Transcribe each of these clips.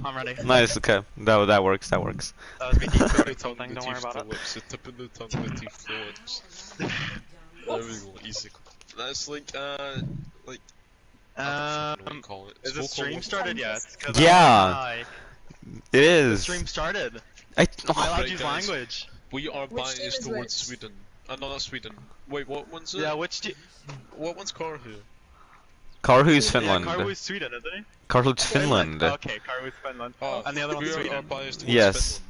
I'm ready. Nice, okay. That works, that works. That was BT coding something, don't worry about it. There we go, easy. That's like, is the stream started yet? Yeah, it is. The stream started. I allowed to use language. We are biased towards Sweden. No, not Sweden. Wait, what one's it? Yeah, what one's Karhu? Karhu's Finland. Yeah, Karhu's Sweden, isn't he? Karhu's Finland. Okay, Karhu's Finland. Oh, and the other one's Sweden. We are biased towards Yes.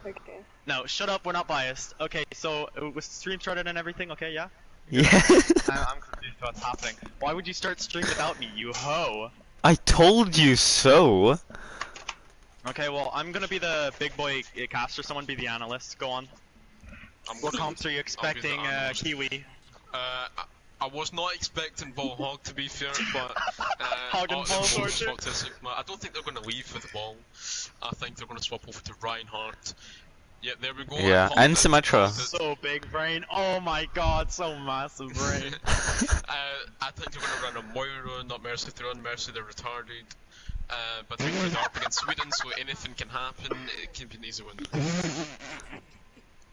Finland. Okay. No, shut up, we're not biased. Okay, so was the stream started and everything, okay, yeah? Yeah. I'm confused what's happening. Why would you start stream without me, you hoe? I told you so. Okay, well, I'm gonna be the big boy caster, someone be the analyst, go on. What comps are you expecting, Kiwi? I was not expecting Volhog to be fair, but Hog and Vol torture? I don't think they're going to leave with the ball. I think they're going to swap over to Reinhardt. Yeah, there we go. Yeah, and Symmetra. So big brain. Oh my god, so massive brain. I think they're going to run a Moira, not Mercy. If they run Mercy, they're retarded. But they're going to be up against Sweden, so anything can happen. It can be an easy win.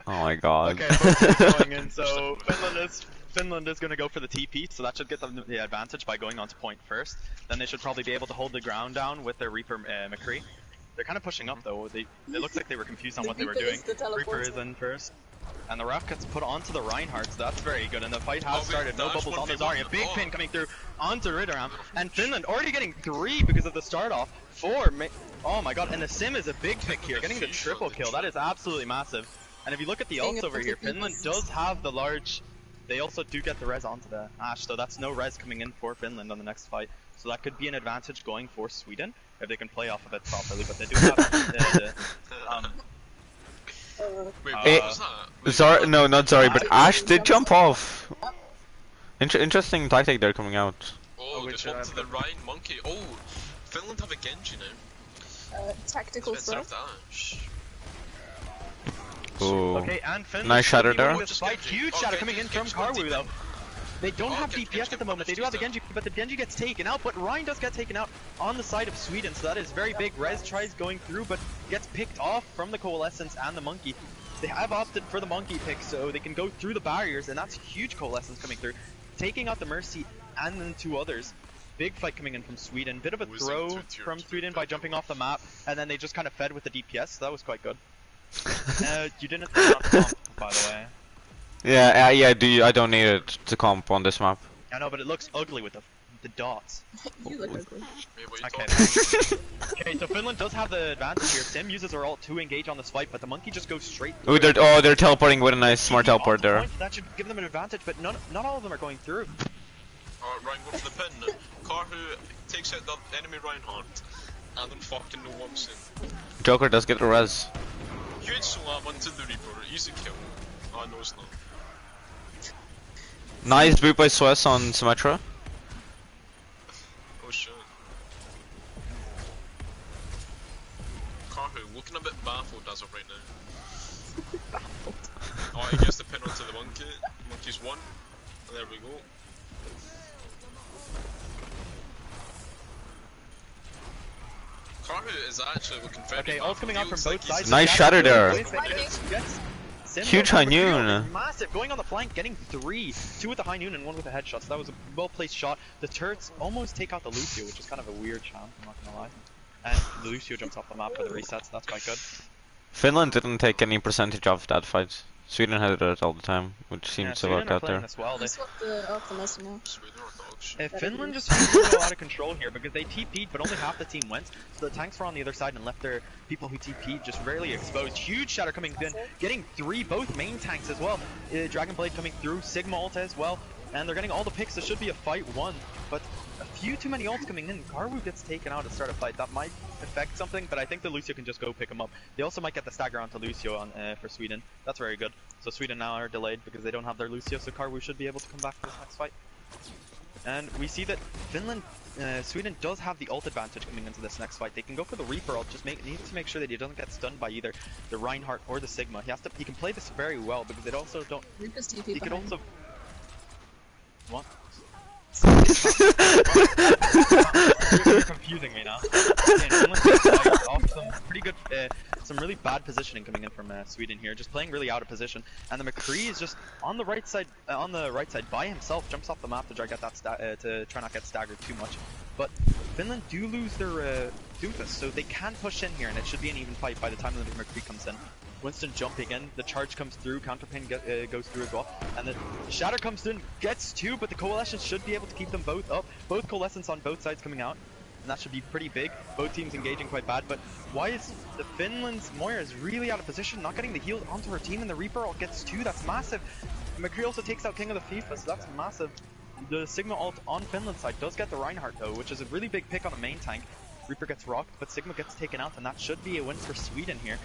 Oh my god. Okay, going in. So Finland is going to go for the TP, so that should get them the advantage by going on to point first. Then they should probably be able to hold the ground down with their Reaper McCree. They're kind of pushing up though. It looks like they were confused on what they were doing. Reaper is in first. And the ref gets put onto the Reinhardt, so that's very good. And the fight has started. No bubbles on the Zarya. Big pin coming through onto Ritteram. And Finland already getting 3 because of the start off. 4. Oh my god. And the Sim is a big pick here. Getting the triple kill. That is absolutely massive. And if you look at the ults over here, Finland does have the large... They also do get the res onto the Ashe, so that's no res coming in for Finland on the next fight. So that could be an advantage going for Sweden, if they can play off of it properly, but they do have... Wait, what was that? No, not sorry, but Ashe did jump off. Interesting tactic there coming out. Oh, they swap to the Ryan Monkey. Oh, Finland have a Genji now. Tactical throw. Ooh. Okay, and Finland Nice shatter there. Huge shatter coming in from Karwu though. They don't have DPS at the moment. They do have the Genji, but the Genji gets taken out. But Ryan does get taken out on the side of Sweden, so that is very big. Rez tries going through, but gets picked off from the Coalescence and the Monkey. They have opted for the Monkey pick, so they can go through the barriers, and that's huge Coalescence coming through, taking out the Mercy and then 2 others. Big fight coming in from Sweden. Bit of a throw from Sweden by jumping off the map, and then they just kind of fed with the DPS. So that was quite good. You didn't comp, by the way. Yeah, I don't need it to comp on this map. I know, but it looks ugly with the dots. You look ugly. Okay. Okay, so Finland does have the advantage here. Sim uses her ult to engage on this fight, but the Monkey just goes straight through. Ooh, they're teleporting with a nice smart teleport there. That should give them an advantage, but not all of them are going through. Alright, Ryan, go for the pin. Karhu takes out the enemy Reinhardt, and then fucking no one's in. Joker does get the res. Huge slam onto the Reaper, easy kill. Oh, no, it's not. Nice boot by Swiss on Symmetra. Oh shit. Karhu looking a bit baffled as of right now. Oh, he gets the pin onto the Monkey. Monkey's 1. And there we go. Karhu is actually looking very Okay, all coming out from both sides. Nice shatter there. Huge high noon. noon. Massive, going on the flank, getting 3. 2 with the high noon and 1 with the headshot. So that was a well-placed shot. The turrets almost take out the Lucio, which is kind of a weird chance, I'm not gonna lie. And the Lucio jumps off the map for the resets, so that's quite good. Finland didn't take any percentage of that fight. Sweden had it all the time, which seemed to work out there. Well. That's what the Optimus now. Finland just seems to go out of control here because they TP'd, but only half the team went. So the tanks were on the other side and left their people who TP'd just rarely exposed. Huge shatter coming in, getting 3, both main tanks as well. Dragon Blade coming through, Sigma ult as well. And they're getting all the picks. This should be a fight 1, but a few too many ults coming in. Karwu gets taken out to start a fight. That might affect something, but I think the Lucio can just go pick him up. They also might get the stagger onto Lucio on, for Sweden. That's very good. So Sweden now are delayed because they don't have their Lucio, so Karwu should be able to come back for this next fight. And we see that Sweden does have the ult advantage coming into this next fight. They can go for the Reaper ult, just needs to make sure that he doesn't get stunned by either the Reinhardt or the Sigma. He can play this very well because it also don't... Reaper's TP he could also... What? You're confusing me now. Okay, Finland is off some pretty good, some really bad positioning coming in from Sweden here, just playing really out of position. And the McCree is just on the right side by himself, jumps off the map to try get that to try not get staggered too much. But Finland do lose their Doomfist, so they can push in here, and it should be an even fight by the time the McCree comes in. Winston jumping in, the charge comes through, counterpin goes through as well, and the Shatter comes in, gets two, but the Coalescence should be able to keep them both up. Both Coalescence on both sides coming out, and that should be pretty big. Both teams engaging quite bad, but why is the Finland's Moira is really out of position, not getting the heals onto her team, and the Reaper ult gets two, that's massive. McCree also takes out King of the FIFA, so that's massive. The Sigma ult on Finland's side does get the Reinhardt though, which is a really big pick on the main tank. Reaper gets rocked, but Sigma gets taken out, and that should be a win for Sweden here.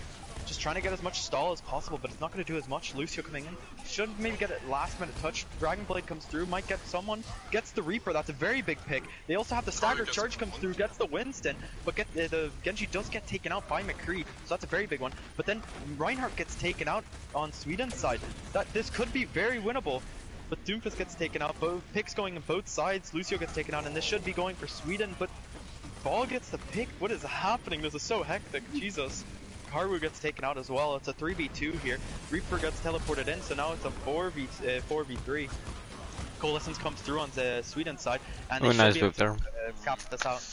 Just trying to get as much stall as possible, but it's not going to do as much. Lucio coming in. Should maybe get a last minute touch. Dragonblade comes through, might get someone. Gets the Reaper, that's a very big pick. They also have the stagger charge comes through, gets the Winston, but the Genji does get taken out by McCree, so that's a very big one. But then Reinhardt gets taken out on Sweden's side. This could be very winnable. But Doomfist gets taken out, both picks going on both sides. Lucio gets taken out, and this should be going for Sweden, but Ball gets the pick. What is happening? This is so hectic. Jesus. Karwu gets taken out as well. It's a 3v2 here. Reaper gets teleported in, so now it's a 4v3. Coalescence comes through on the Sweden side, and they should be able to cap this out.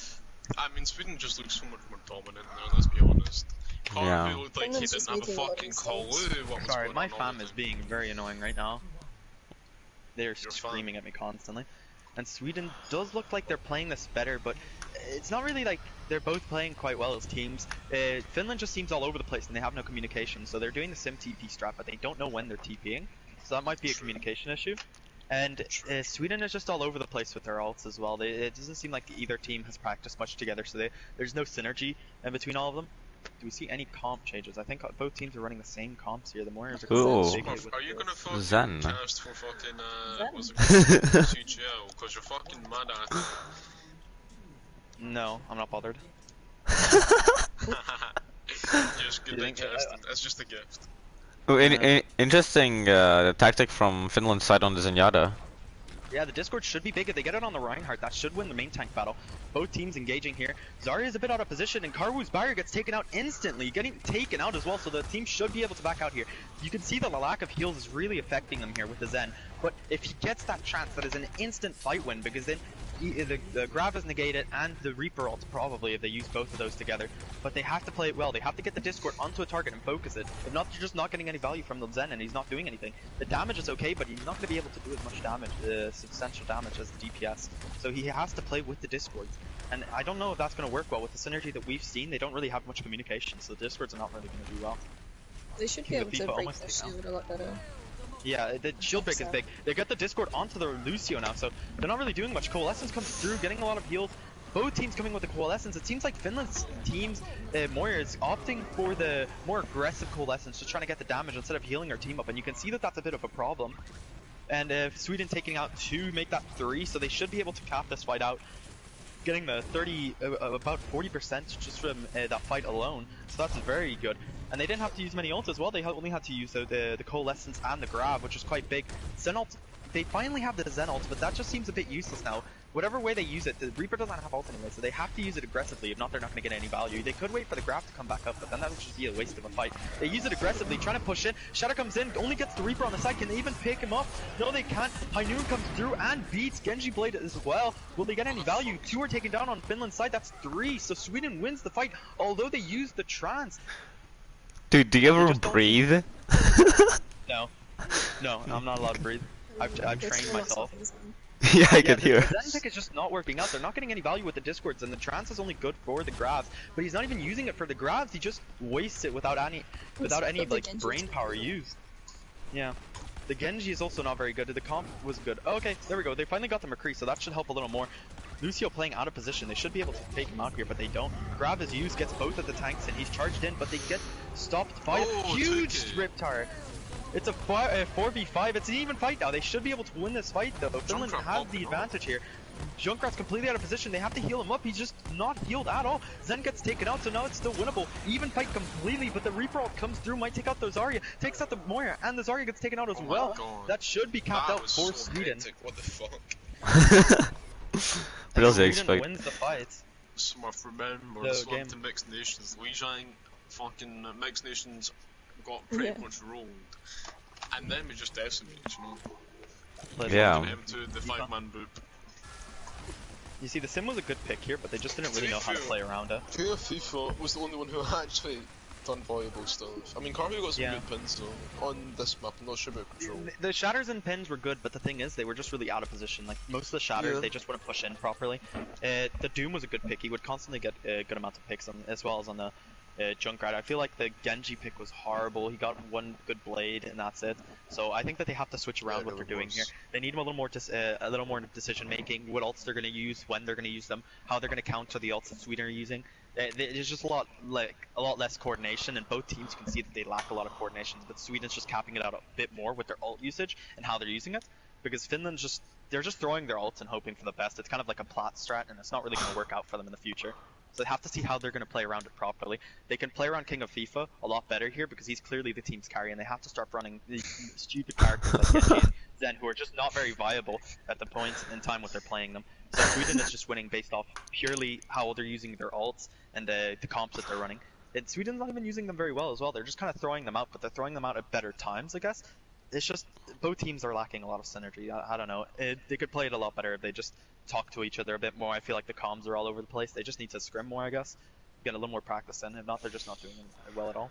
I mean, Sweden just looks so much more dominant now, let's be honest. Karwu looked like he didn't have a fucking clue what was going on. Sorry, my fam is being very annoying right now. They're screaming at me constantly. And Sweden does look like they're playing this better, but it's not really like they're both playing quite well as teams. Finland just seems all over the place and they have no communication, so they're doing the sim TP strat, but they don't know when they're TPing, so that might be a communication issue. And Sweden is just all over the place with their ults as well. It doesn't seem like either team has practiced much together, so there's no synergy in between all of them. Do we see any comp changes? I think both teams are running the same comps here. The Warriors are big. Are you gonna fucking Zen. cast for fucking what's it called? CGO? Because you're fucking mad at it. No, I'm not bothered. Just good day casting. That's just a gift. Oh, interesting tactic from Finland's side on the Zenyatta. Yeah, the Discord should be big. If they get it on the Reinhardt, that should win the main tank battle. Both teams engaging here. Zarya's a bit out of position, and Karwu's barrier gets taken out instantly, getting taken out as well, so the team should be able to back out here. You can see that the lack of heals is really affecting them here with the Zen, but if he gets that chance, that is an instant fight win, because then the Grav is negated, and the Reaper ult probably, if they use both of those together. But they have to play it well. They have to get the Discord onto a target and focus it. If not, they're just not getting any value from the Zen, and he's not doing anything. The damage is okay, but he's not going to be able to do as much damage, substantial damage as the DPS. So he has to play with the Discord. And I don't know if that's going to work well. With the synergy that we've seen, they don't really have much communication, so the Discords are not really going to do well. They should be able to break their shield a lot better. Yeah, the shield break is big. They got the Discord onto the Lucio now, so they're not really doing much. Coalescence comes through, getting a lot of heals. Both teams coming with the Coalescence. It seems like Finland's team's Moira is opting for the more aggressive Coalescence, just trying to get the damage instead of healing her team up, and you can see that that's a bit of a problem. And Sweden taking out 2, make that 3, so they should be able to cap this fight out, getting the about 40% just from that fight alone, so that's very good. And they didn't have to use many ults as well. They only had to use the Coalescence and the Grab, which is quite big. Zen ult, they finally have the Zen ult, but that just seems a bit useless now. Whatever way they use it, the Reaper doesn't have ult anyway, so they have to use it aggressively. If not, they're not going to get any value. They could wait for the Grab to come back up, but then that would just be a waste of a fight. They use it aggressively, trying to push in. Shadow comes in, only gets the Reaper on the side. Can they even pick him up? No, they can't. Hainoon comes through and beats Genji Blade as well. Will they get any value? 2 are taken down on Finland's side. That's 3, so Sweden wins the fight, although they use the trance. Dude, do you ever breathe? No. No, I'm not allowed to breathe. I've trained myself. Yeah, I could hear. The Zen pick is just not working out. They're not getting any value with the Discords, and the trance is only good for the Grabs. But he's not even using it for the Grabs. He just wastes it without any like brain power used. Yeah. The Genji is also not very good. The comp was good. Oh, okay, there we go. They finally got the McCree, so that should help a little more. Lucio playing out of position. They should be able to take him out here, but they don't. Grab is used, gets both of the tanks, and he's charged in, but they get stopped by a huge Riptire. It's a 4v5. It's an even fight now. They should be able to win this fight, though. Finland has the advantage here. Junkrat's completely out of position. They have to heal him up. He's just not healed at all. Zen gets taken out, so now it's still winnable. Even fight completely, but the Reaper ult comes through, might take out the Zarya, takes out the Moira, and the Zarya gets taken out as well. That should be capped out for Sweden. What the fuck? What else do you Sweden expect? wins the fight. Smurf remember The swung game. to Mixed Nations. Lijiang, fucking Mixed Nations got pretty much rolled. And then we just decimated, you know? Yeah. Him to the 5-man boop. You see, the sim was a good pick here, but they just didn't really know how to play around it. King of FIFA was the only one who actually done valuable stuff. I mean, Carvey got some good pins though on this map. I'm not sure about control. The shatters and pins were good, but the thing is, they were just really out of position. Like most of the shatters, they just wouldn't push in properly. The Doom was a good pick. He would constantly get a good amount of picks, as well as on the Junkrat. I feel like the Genji pick was horrible. He got one good blade, and that's it. So I think that they have to switch around what they're doing here. They need a little more decision making. What ults they're going to use, when they're going to use them, how they're going to counter the ults that Sweden are using. There's just a lot less coordination, and both teams can see that they lack a lot of coordination. But Sweden's just capping it out a bit more with their ult usage and how they're using it, because Finland's they're just throwing their ults and hoping for the best. It's kind of like a plat strat, and it's not really going to work out for them in the future. So they have to see how they're going to play around it properly. They can play around King of FIFA a lot better here because he's clearly the team's carry, and they have to start running these stupid characters like Genji and Zen, who are just not very viable at the point in time when they're playing them. So Sweden is just winning based off purely how they're using their ults and the comps that they're running. And Sweden's not even using them very well as well. They're just kind of throwing them out, but they're throwing them out at better times, I guess. It's just both teams are lacking a lot of synergy. I don't know. They could play it a lot better if they just talk to each other a bit more. I feel like the comms are all over the place. They just need to scrim more, I guess. Get a little more practice in. If not, they're just not doing it well at all.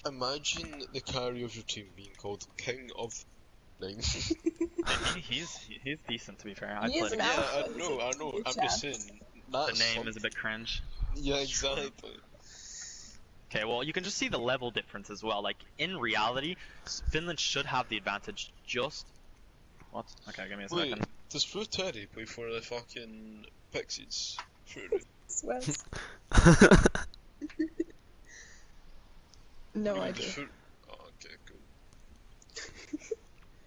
Imagine the carry of your team being called King of Nine. He's decent, to be fair. I know. I'm just saying. The name is a bit cringe. Yeah, exactly. Okay, well, you can just see the level difference as well. Like, in reality, Finland should have the advantage just... What? Okay, give me a second. Does Fru Teddy play for the fucking Pixies? Fruity. Sweats. No idea. Oh, okay, good.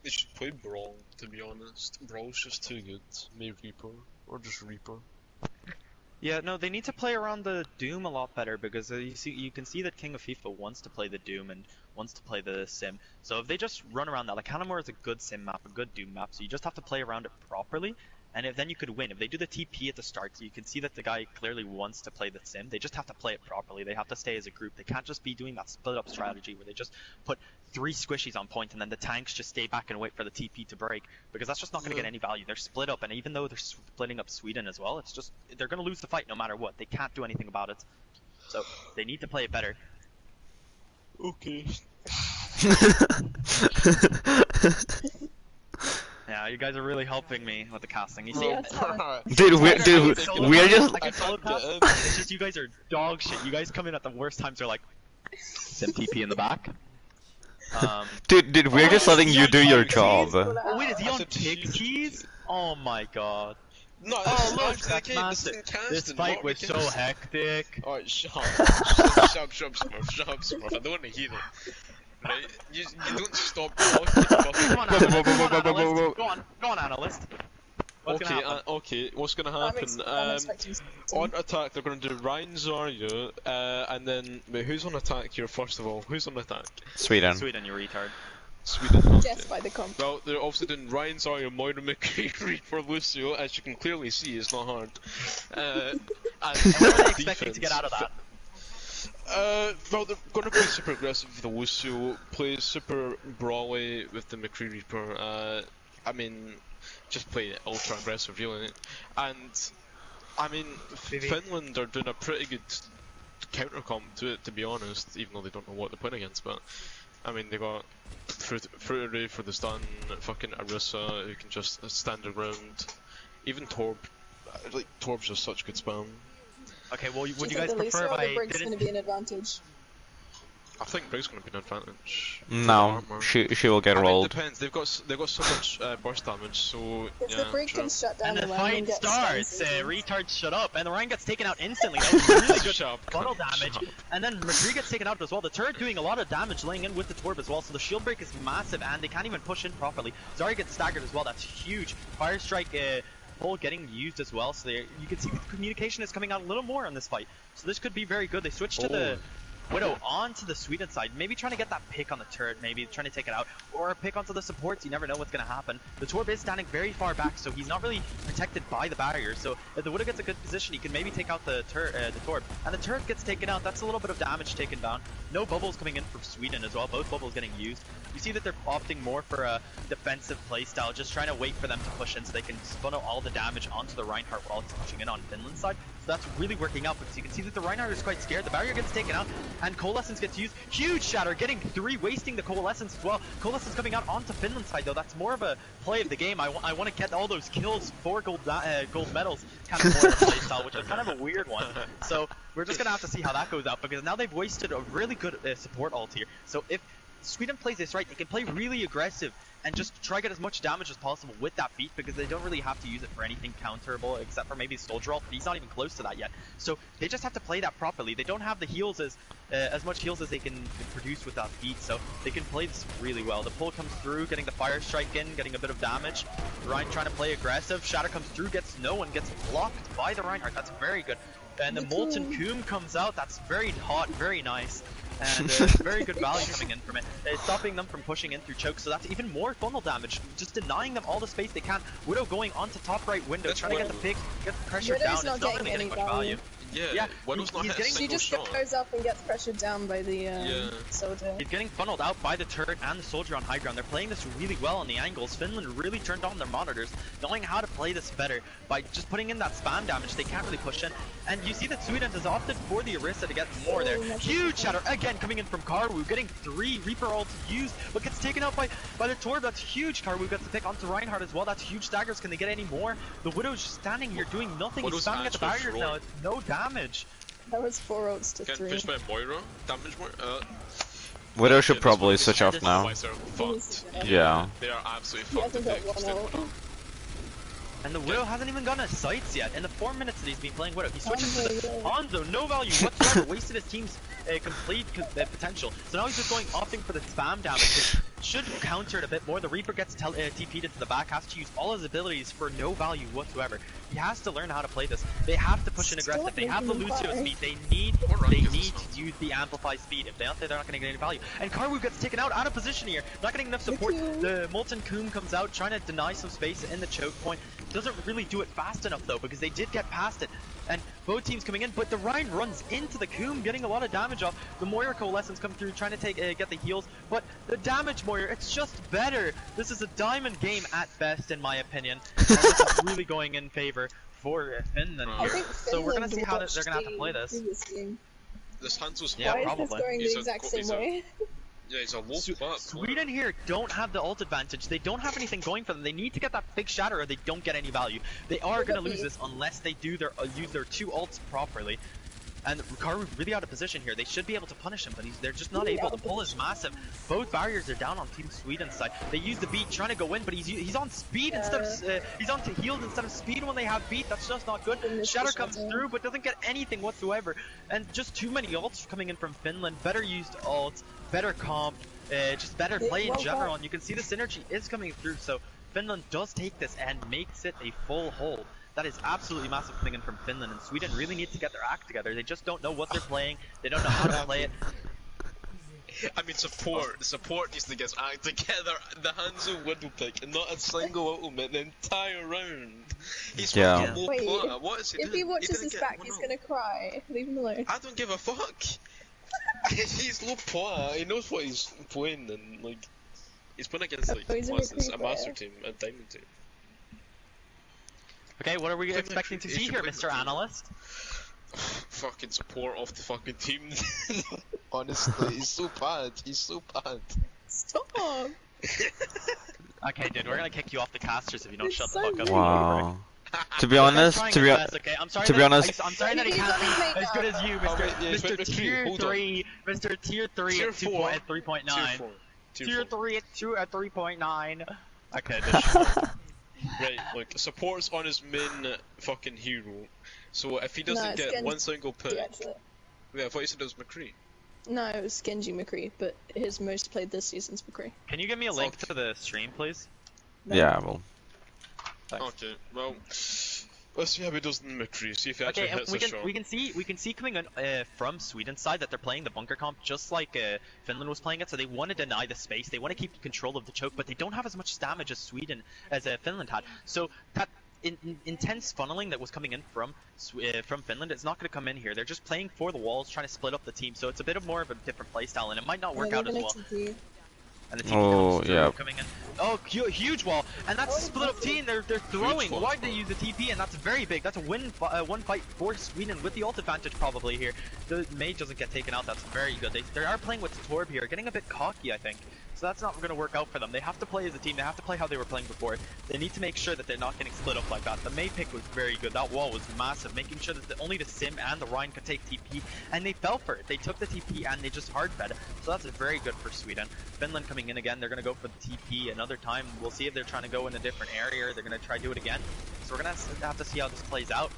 They should play Brawl, to be honest. Brawl's just too good. Maybe Reaper. Or just Reaper. Yeah, no, they need to play around the Doom a lot better because you can see that King of FIFA wants to play the Doom and wants to play the Sim. So if they just run around that, like Hanamura is a good Sim map, a good Doom map, so you just have to play around it properly, and then you could win. If they do the TP at the start, so you can see that the guy clearly wants to play the Sim. They just have to play it properly. They have to stay as a group. They can't just be doing that split up strategy where they just put 3 squishies on point and then the tanks just stay back and wait for the TP to break, because that's just not going to get any value. They're split up, and even though they're splitting up Sweden as well, it's just they're going to lose the fight no matter what. They can't do anything about it. So they need to play it better. Okay. Yeah, you guys are really helping me with the casting. You see, Dude, we're just... I can solo cast. It's just you guys are dog shit. You guys come in at the worst times. They're like, Sim TP in the back. Dude, we're just letting you do your job. Oh, wait, is he on pig keys? Oh my god. No, Look, that's massive. This fight was so hectic. Alright, shut up, Smurf. I don't want to hear it. Right? You don't stop talking. Come on, analyst. Go on, analyst. Okay, what's gonna happen? On attack, they're gonna do Ryan Zarya, and then wait, who's on attack here? First of all, who's on attack? Sweden, you retard. Sweden. Okay. Just by the comp. Well, they're also doing Ryan Zarya, Moira McCreary for Lucio. As you can clearly see, it's not hard. And what are they expecting to get out of that? Well, they're gonna play super aggressive with the Lucio, play super brawly with the McCree Reaper. I mean, just play ultra aggressive, really. And I mean, Finland are doing a pretty good counter comp to it, to be honest, even though they don't know what they're playing against. But I mean, they got Fruity for the stun, fucking Arissa who can just stand around. Even Torb, like Torb's just such good spam. Okay, well, would you think guys prefer if I Brig's didn't? going to be an advantage? I think Brig's gonna be an advantage. no, she will get I mean, rolled. it depends. They've got so much burst damage, so If yeah. the Brig Sure. can shut down And the the fight gets starts. stuns, Retard, shut up! And the Ryan gets taken out instantly. That was really good Shut up, funnel cunt, damage. shut up. And then McCree gets taken out as well. The turret doing a lot of damage, laying in with the Torb as well. So the shield break is massive, and they can't even push in properly. Zarya gets staggered as well. That's huge. Fire strike. Pole getting used as well, so you can see the communication is coming out a little more on this fight. So this could be very good. They switched to the Widow onto the Sweden side, maybe trying to get that pick on the turret, maybe trying to take it out, or a pick onto the supports. You never know what's going to happen. The Torb is standing very far back, so he's not really protected by the barrier. So if the Widow gets a good position, he can maybe take out the Torb. And the turret gets taken out. That's a little bit of damage taken down. No bubbles coming in from Sweden as well. Both bubbles getting used. You see that they're opting more for a defensive playstyle, just trying to wait for them to push in so they can funnel all the damage onto the Reinhardt while it's pushing in on Finland's side. So that's really working out because you can see that the Reinhardt is quite scared. The barrier gets taken out and Coalescence gets used. Huge shatter, getting 3, wasting the Coalescence as well. Coalescence coming out onto Finland's side though. That's more of a play of the game. I want to get all those kills, 4 gold medals, kind of more of a playstyle, which is kind of a weird one. So we're just going to have to see how that goes out because now they've wasted a really good support ult here. So if Sweden plays this right, they can play really aggressive and just try to get as much damage as possible with that beat because they don't really have to use it for anything counterable except for maybe Soldier ult, but he's not even close to that yet. So they just have to play that properly. They don't have the heals as much heals as they can produce with that beat, so they can play this really well. The pull comes through, getting the fire strike in, getting a bit of damage. Ryan trying to play aggressive. Shatter comes through, gets no one, gets blocked by the Reinhardt. That's very good. And the Molten Coom comes out. That's very hot, very nice. And very good value coming in from it. Stopping them from pushing in through choke, so that's even more funnel damage. Just denying them all the space they can. Widow going onto top right window, that's trying to get the pick, get the pressure down. It's not really getting much value. Yeah, Widow's not hitting a single shot. He just goes up and gets pressured down by the soldier. He's getting funneled out by the turret and the soldier on high ground. They're playing this really well on the angles. Finland really turned on their monitors, knowing how to play this better by just putting in that spam damage. They can't really push in. And you see that Sweden has opted for the Orisa to get more there. Huge shatter again coming in from Karwu, getting 3 Reaper ults used, but gets taken out by the Torb. That's huge. Karwu gets the pick onto Reinhardt as well. That's huge daggers. Can they get any more? The Widow's just standing here doing nothing. He's spamming at the barriers now. It's no damage. That was 4 ults to 3. Getting pushed by Moira. Damage Moira. Widow should probably switch off now. Yeah. They are absolutely fucked. And the Widow hasn't even gotten his sights yet. In the 4 minutes that he's been playing Widow, he switches to the Hanzo, no value whatsoever, wasted his team's complete potential. So now he's just opting for the spam damage, which should counter it a bit more. The Reaper gets TP'd into the back, has to use all his abilities for no value whatsoever. He has to learn how to play this. They have to push in aggressive. They have the Lucio speed. They need to use the amplify speed. If they don't, they're not going to get any value. And Karwu gets taken out of position here. Not getting enough support. The Molten Coom comes out, trying to deny some space in the choke point. Doesn't really do it fast enough though, because they did get past it. And both teams coming in, but the Rhine runs into the Coom, getting a lot of damage off. The Moira Coalescence come through, trying to get the heals, but the damage Moira, it's just better. This is a diamond game at best, in my opinion. And this is really going in favor for Finland here. So we're gonna see how they're gonna have to play this. This Hanzo's probably. Going the exact same way. Yeah, he's a low spot. Sweden here don't have the ult advantage. They don't have anything going for them. They need to get that big shatter or they don't get any value. They are going to lose this unless they do use their 2 ults properly. And Karwu really out of position here. They should be able to punish him, but they're just not able. The pull is massive. Both barriers are down on Team Sweden's side. They use the beat trying to go in, but he's on speed instead of he's on to healed instead of speed when they have beat. That's just not good. Shatter comes through, but doesn't get anything whatsoever. And just too many ults coming in from Finland. Better used ults, better comp, just better play in general. And you can see the synergy is coming through. So Finland does take this and makes it a full hold. That is absolutely massive coming in from Finland, and Sweden really needs to get their act together. They just don't know what they're playing. They don't know how to play it. I mean, support needs to get his act together. The Hanzo Widow pick, and not a single ultimate the entire round. He's fucking low plot. What is he doing? If he watches his back, he's gonna cry. Leave him alone. I don't give a fuck. He's low plot. He knows what he's playing, and like, he's playing against like a master team, a diamond team. Okay, what are we expecting to see here, Mr. Analyst? Fucking support off the fucking team. Honestly, he's so bad. He's so bad. Stop! Okay, dude, we're gonna kick you off the casters if you don't shut the fuck up. Wow. To be honest, I'm sorry that he can't be as good as you, Mr. Tier 3, Mr. Tier 3 at 2 at 3.9. Tier 3 at 3.9. Okay, this right, like, support's on his main fucking hero, so if he doesn't get one single pick... Wait, I thought you said it was McCree. No, it was Genji McCree, but his most played this season's McCree. Can you give me a link to the stream, please? No. Yeah, well... Thanks. Okay, well... Let's see how he does in McCree. See if he actually Okay, and hits we the can shot. we can see coming on from Sweden's side that they're playing the bunker comp just like Finland was playing it. So they want to deny the space. They want to keep control of the choke, but they don't have as much damage as Finland had. So that intense funneling that was coming in from Finland is not going to come in here. They're just playing for the walls, trying to split up the team. So it's a bit of more of a different playstyle, and it might not work out as well. And the TP comes through, coming in. Oh, huge wall, and that's a split up team. They're throwing. Why did they use the TP? And that's very big. That's a one fight for Sweden with the ult advantage probably here. The mage doesn't get taken out. That's very good. They are playing with Torb here, getting a bit cocky, I think. So that's not going to work out for them. They have to play as a team. They have to play how they were playing before. They need to make sure that they're not getting split up like that. The May pick was very good. That wall was massive, making sure that only the Sim and the Rhine could take TP, and they fell for it. They took the TP and they just hard fed it. So that's very good for Sweden. Finland coming in again. They're going to go for the TP another time. We'll see if they're trying to go in a different area or they're going to try to do it again. So we're going to have to see how this plays out.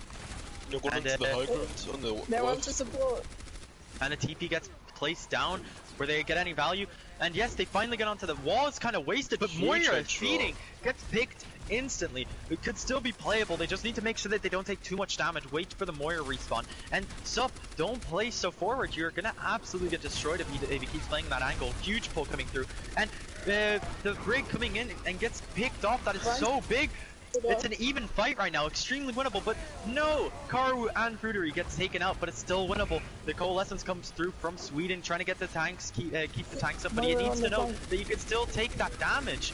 You're going into the high ground on the They want left. to support. And a TP gets placed down where they get any value. And yes, they finally get onto the wall. It's kind of wasted, but Moira is feeding, gets picked instantly. It could still be playable. They just need to make sure that they don't take too much damage. Wait for the Moira respawn. And Sup, don't play so forward. You're gonna absolutely get destroyed if he keeps playing that angle. Huge pull coming through. And the Brig coming in and gets picked off. That is so big. It's an even fight right now, extremely winnable, but no! Karu and Frudery gets taken out, but it's still winnable. The Coalescence comes through from Sweden, trying to get the tanks, keep the tanks up, but he needs to know that you can still take that damage.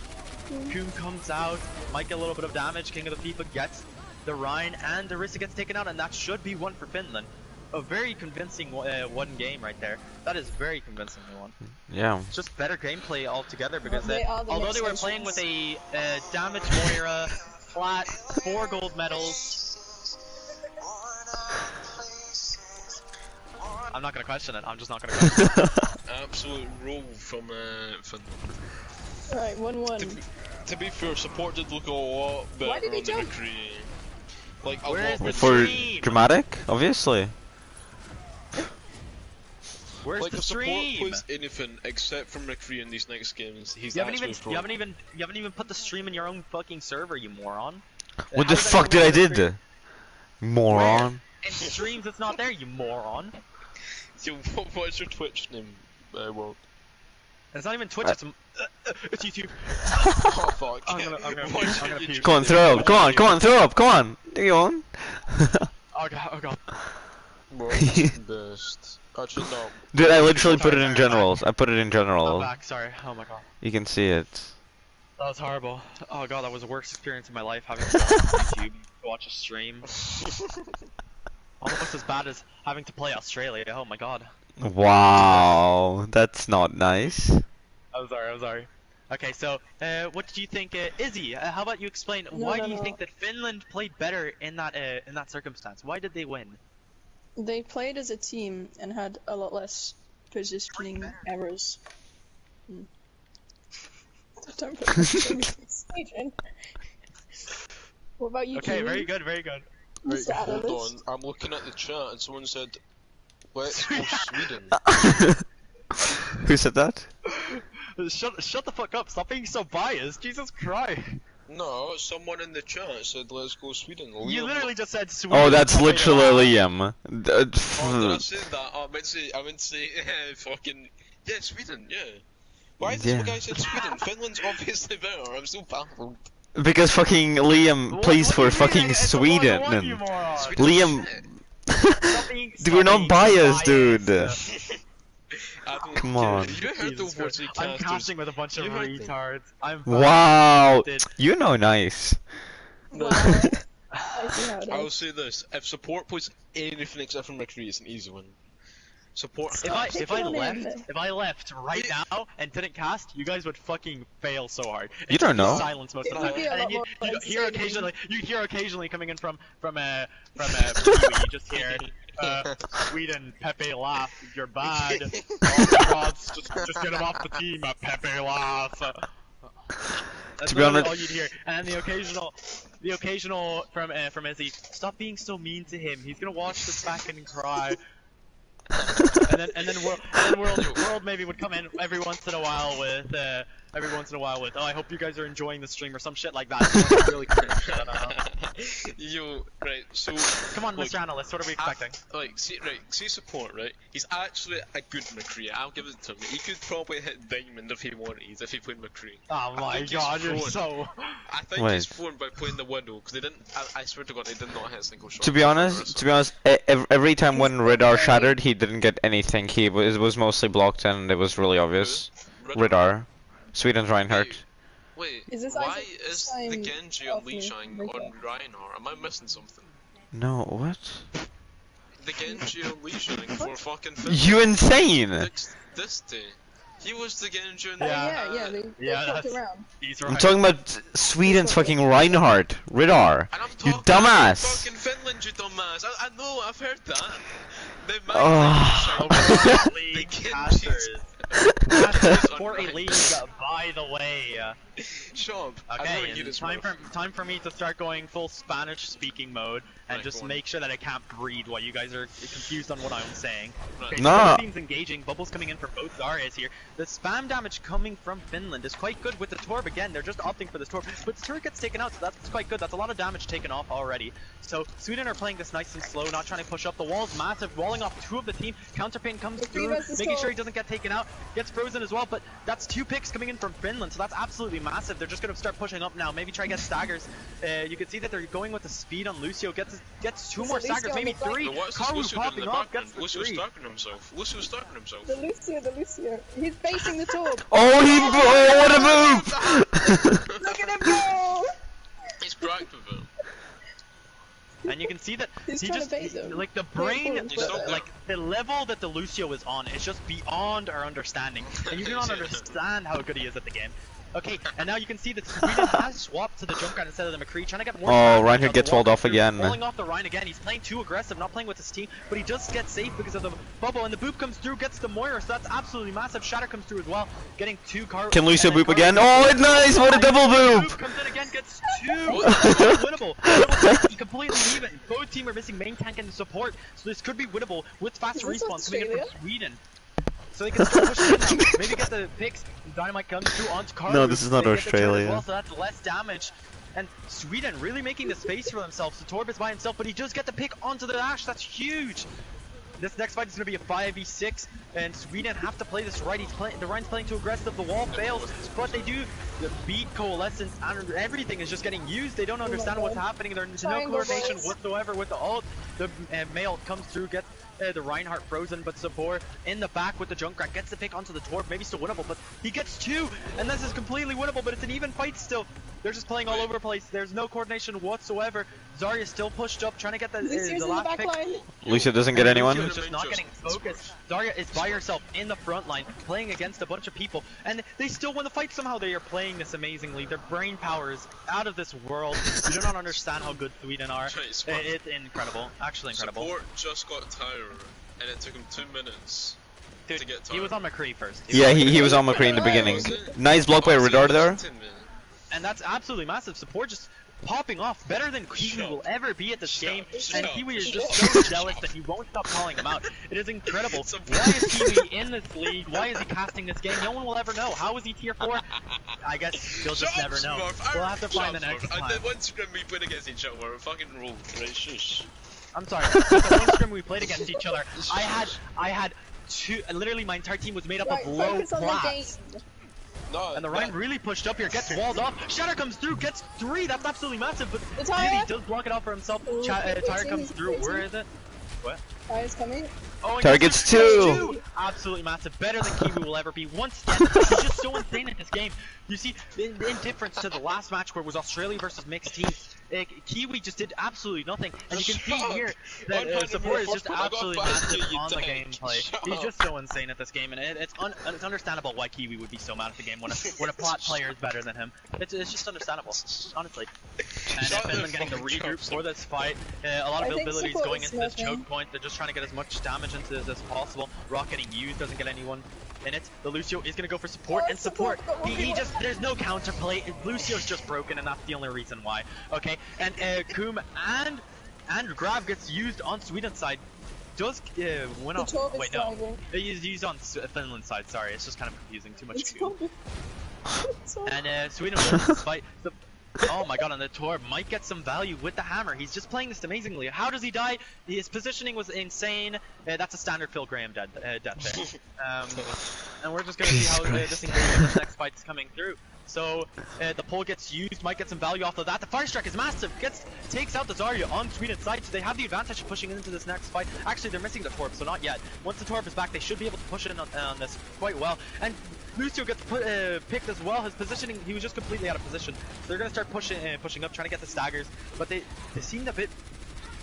Coon comes out, might get a little bit of damage, King of the FIFA gets the Rhine, and Orisa gets taken out, and that should be one for Finland. A very convincing one game right there. That is very convincing one. Yeah. It's just better gameplay altogether, because although they were playing with a damage Moira, flat, 4 gold medals. I'm not gonna question it. I'm just not gonna question it. Absolute roll from Finland. Right, 1-1. To be fair, support did look a lot better Why did he on the jump? McCree. Like a Where's lot the better. For stream? dramatic, obviously. Where's Like the if support stream? plays anything except for McCree in these next games, he's You haven't actually even you haven't even put the stream in your own fucking server, you moron. What How the fuck did I did? Moron. In streams, it's not there, you moron. So what's your Twitch name, World? It's not even Twitch. It's YouTube. Oh fuck. I'm gonna puke. Come on, throw up. Come on, throw up. Come on. There you on. Oh god. World's best. Actually, no. Dude, I literally put it in generals. I put it in I'm general. back. Sorry. Oh my god. You can see it. That was horrible. Oh god, that was the worst experience of my life having to go on YouTube to watch a stream. Almost as bad as having to play Australia. Oh my god. Wow, that's not nice. I'm sorry. Okay, so what did you think, Izzy? How about you explain why do you think that Finland played better in that circumstance? Why did they win? They played as a team and had a lot less positioning errors. Don't put Adrian. What about you? Okay, Keane? very good. Right, Mr. hold Analyst? on. I'm looking at the chat and someone said, let's go Sweden. Who said that? Shut the fuck up! Stop being so biased. Jesus Christ! No, someone in the chat said, let's go Sweden. You literally just said Sweden. Oh, that's literally Liam. Oh, did I say that? Oh, I meant to say, fucking, yeah, Sweden, yeah. Why is this guy said Sweden? Finland's obviously better, I'm so baffled. Because fucking Liam plays for fucking Sweden. Liam, dude, we're not biased, dude. Come on. You heard the words he I'm cast. casting with a bunch of retards. I'm Wow, fucking you know nice. Well, I see how it I will is. say this: if support plays anything except for McCree, it's an easy win. Support. If I on him. left right now and didn't cast, you guys would fucking fail so hard. You don't know. Silence most of the It would time, be a and then lot more you hear occasionally coming in from Peewee, you just hear Sweden, Pepe laugh, you're bad. Oh my god, just get him off the team, Pepe laugh. That's To be honest- all you'd hear, and the occasional from Izzy, stop being so mean to him. He's gonna watch this back and cry. And World maybe would come in every once in a while with oh, I hope you guys are enjoying the stream or some shit like that. Really cringe. I don't know. Yo, right, so... Come on, Mr. Analyst, what are we expecting? See support, right? He's actually a good McCree, I'll give it to him. He could probably hit Diamond if he wanted, if he played McCree. Oh my god, you're so... I think he's formed by playing the Widow, because they didn't... I swear to god, they did not hit a single shot. To be honest, every time when Radar shattered, he didn't get anything. It was mostly blocked and it was really obvious. Radar. Sweden's Reinhardt. Wait, is why is the Genji on Lee Shang on Reinhardt? Am I missing something? No, what? The Genji on Lee Shang for fucking Finland. You insane! This day. He was the Genji on they fucked around. I'm talking about Sweden's fucking Reinhardt. Radar. You dumbass! Fucking Finland, you dumbass! I know, I've heard that. They might the Genji's. For a league, by the way. Shop. Okay, time for me to start going full Spanish-speaking mode and just make sure that I can't breathe while you guys are confused on what I'm saying. Okay, no. Team's engaging. Bubbles coming in for both Zarya's here. The spam damage coming from Finland is quite good with the Torb again. They're just opting for this Torb, but the turret gets taken out, so that's quite good. That's a lot of damage taken off already. So Sweden are playing this nice and slow, not trying to push up. The wall's massive, walling off two of the team. Counterpin comes through, making sure he doesn't get taken out. Gets frozen as well, but that's 2 picks coming in from Finland, so that's absolutely massive. They're just gonna start pushing up now. Maybe try to get staggers. You can see that they're going with the speed on Lucio. Gets 2 more staggers, maybe 3. Karu popping off, gets the 3. Lucio's starting himself. The Lucio. He's facing the top. Oh, what a move! Look at him go! He's cracked with it. And you can see that he's just like the brain, like the level that the Lucio is on is just beyond our understanding, and you do not understand how good he is at the game. Okay, and now you can see that Sweden has swapped to the Junkrat instead of the McCree, trying to get more. Oh, Reinhardt gets walled off again. Rolling off the Rhine again. He's playing too aggressive, not playing with his team, but he does get safe because of the bubble, and the boop comes through, gets the Moira, so that's absolutely massive. Shatter comes through as well, getting 2 car. Can Lucio boop again? Oh, it's nice! What a double boop! Boop comes in again, gets 2. Winnable. Completely even. Both team are missing main tank and support, so this could be winnable with faster respawn coming in from Sweden. So they can start pushing in now. Maybe get the picks. Dynamite comes through onto Carlos. No, this is not Australia. Well, so that's less damage. And Sweden really making the space for themselves. So Torb is by himself, but he does get the pick onto the Ashe. That's huge. This next fight is going to be a 5v6, and Sweden have to play this right. The Rhine's playing too aggressive. The wall fails, but they do. The beat coalescence and everything is just getting used. They don't understand what's happening. There's no coordination whatsoever with the ult. The Mail comes through, gets the Reinhardt frozen, but Sabor in the back with the Junkrat gets the pick onto the Torb. Maybe still winnable, but he gets 2, and this is completely winnable, but it's an even fight still. They're just playing all over the place. There's no coordination whatsoever. Zarya still pushed up, trying to get the last pick. Lucio doesn't get anyone. Lucio's just not getting focused. Zarya is by herself in the front line, playing against a bunch of people, and they still win the fight somehow. They are playing this amazingly. Their brain power is out of this world. You do not understand how good Sweden are. It's incredible. Actually incredible. Support just got tired, and it took him 2 minutes. Dude, to get tired. he was on McCree first. He was on McCree in the beginning. Nice block by Radar there. And that's absolutely massive. Support just popping off better than Kiwi will ever be at this game, and Kiwi is just so jealous that he won't stop calling him out. It is incredible. Why is Kiwi in this league? Why is he casting this game? No one will ever know. How is he tier 4? I guess you'll just never know. We'll have to find the next time. The one scrim we played against each other, fucking rolled. Right, shush. I'm sorry. The one scrim we played against each other, I had 2. Literally, my entire team was made up of low class. No, and the Rhine really pushed up here, gets walled off. Shatter comes through, gets 3. That's absolutely massive, but really does block it off for himself. Tyre comes through. Where is it? What? Tyre's coming. Oh, Target's 2. Absolutely massive. Better than Kiwi will ever be. Once again, he's just so insane at this game. You see, in difference to the last match where it was Australia versus mixed teams, Kiwi just did absolutely nothing. And you can see here that Support is just absolutely massive on the gameplay. He's just so insane at this game, and it's understandable why Kiwi would be so mad at the game when a plot player is better than him. It's just understandable, honestly. And Finland getting the regroup for this fight. A lot of abilities going into this choke point. They're just trying to get as much damage into this as possible. Rock getting used, doesn't get anyone in it. The Lucio is gonna go for support, and support, he just, there's no counterplay. Lucio's just broken, and that's the only reason why. Okay, and Koom and Grav gets used on Sweden's side. does win The off. Torb is Wait, no. driving. He's on Finland's side. Sorry, it's just kind of confusing. Too much It's goo. Torb. And Sweden wins despite the. Oh my god, and the Torb might get some value with the hammer. He's just playing this amazingly. How does he die? His positioning was insane. That's a standard Phil Graham death there. And we're just gonna see how this next fight's coming through. So the pole gets used, might get some value off of that. The fire strike is massive. Takes out the Zarya on Sweden's side, so they have the advantage of pushing into this next fight. Actually, they're missing the Torb, so not yet. Once the Torb is back, they should be able to push in on this quite well. And Lucio gets picked as well. His positioning, he was just completely out of position. So they're gonna start pushing up, trying to get the staggers. But they seemed a bit.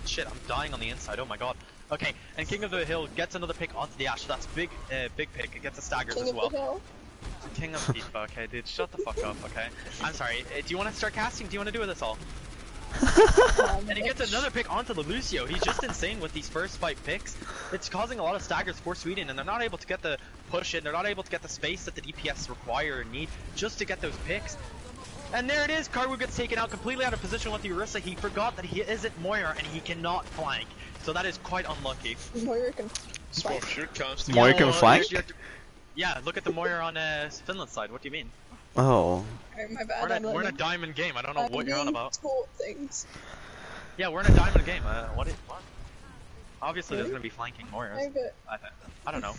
Shit, I'm dying on the inside. Oh my god. Okay, and King of the Hill gets another pick onto the Ash. So that's big pick. It gets the staggers as well. King of FIFA, okay, dude, shut the fuck up, okay? I'm sorry, do you want to start casting? Do you want to do this all? And he gets another pick onto the Lucio. He's just insane with these first fight picks. It's causing a lot of staggers for Sweden, and they're not able to get the push in. They're not able to get the space that the DPS require or need just to get those picks. And there it is, Karwu gets taken out completely out of position with the Orisa. He forgot that he isn't Moira, and he cannot flank. So that is quite unlucky. Moira can flank. Moira can flank? Yeah, look at the Moira on Finland's side. What do you mean? Oh. My bad. We're in a diamond game. I don't know what you're on about. Taught things. Yeah, we're in a diamond game. What? Obviously, there's gonna be flanking Moiras. I don't know.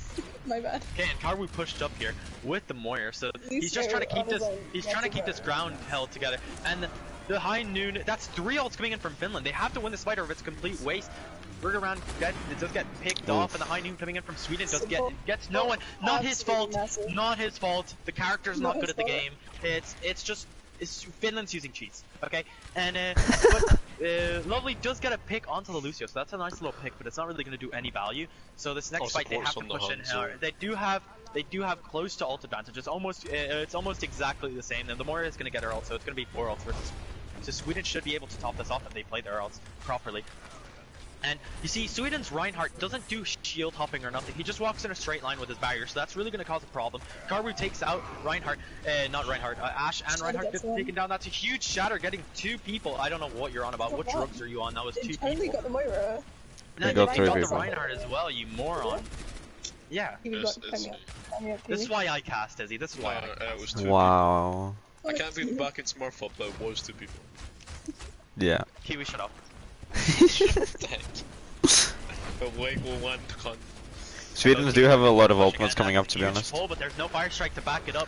My bad. Okay, and Karwu pushed up here with the Moira, so he's just trying to keep this. He's trying to keep this ground held together. And the high noon. That's 3 ults coming in from Finland. They have to win this fight, or if it's a complete waste. Burger around, it does get picked off, and the high noon coming in from Sweden gets no one. Not his fault. Not his fault. The character's not good at the game. It's Finland's using cheats. Okay, and but Lovely does get a pick onto the Lucio, so that's a nice little pick, but it's not really going to do any value. So this next fight they have to push in. They do have close to ult advantage. It's almost exactly the same. And the Moira is going to get her ult, so it's going to be 4 ults versus. So Sweden should be able to top this off if they play their ults properly. And you see, Sweden's Reinhardt doesn't do shield hopping or nothing. He just walks in a straight line with his barrier, so that's really going to cause a problem. Karwu takes out Reinhardt, Ash and Reinhardt gets taken down. That's a huge shatter, getting 2 people. I don't know what you're on about. What drugs are you on? That was 2 people. Got the Moira. No, you got the Reinhardt as well, you moron. Yeah. This is why I cast, Izzy. This is why it was 2 wow. people. I can't bring back in Smurf up, but it was 2 people. Yeah. Kiwi, shut up. Sweden's do have a lot of ultimates coming up, to be honest. But there's no fire strike to back it up.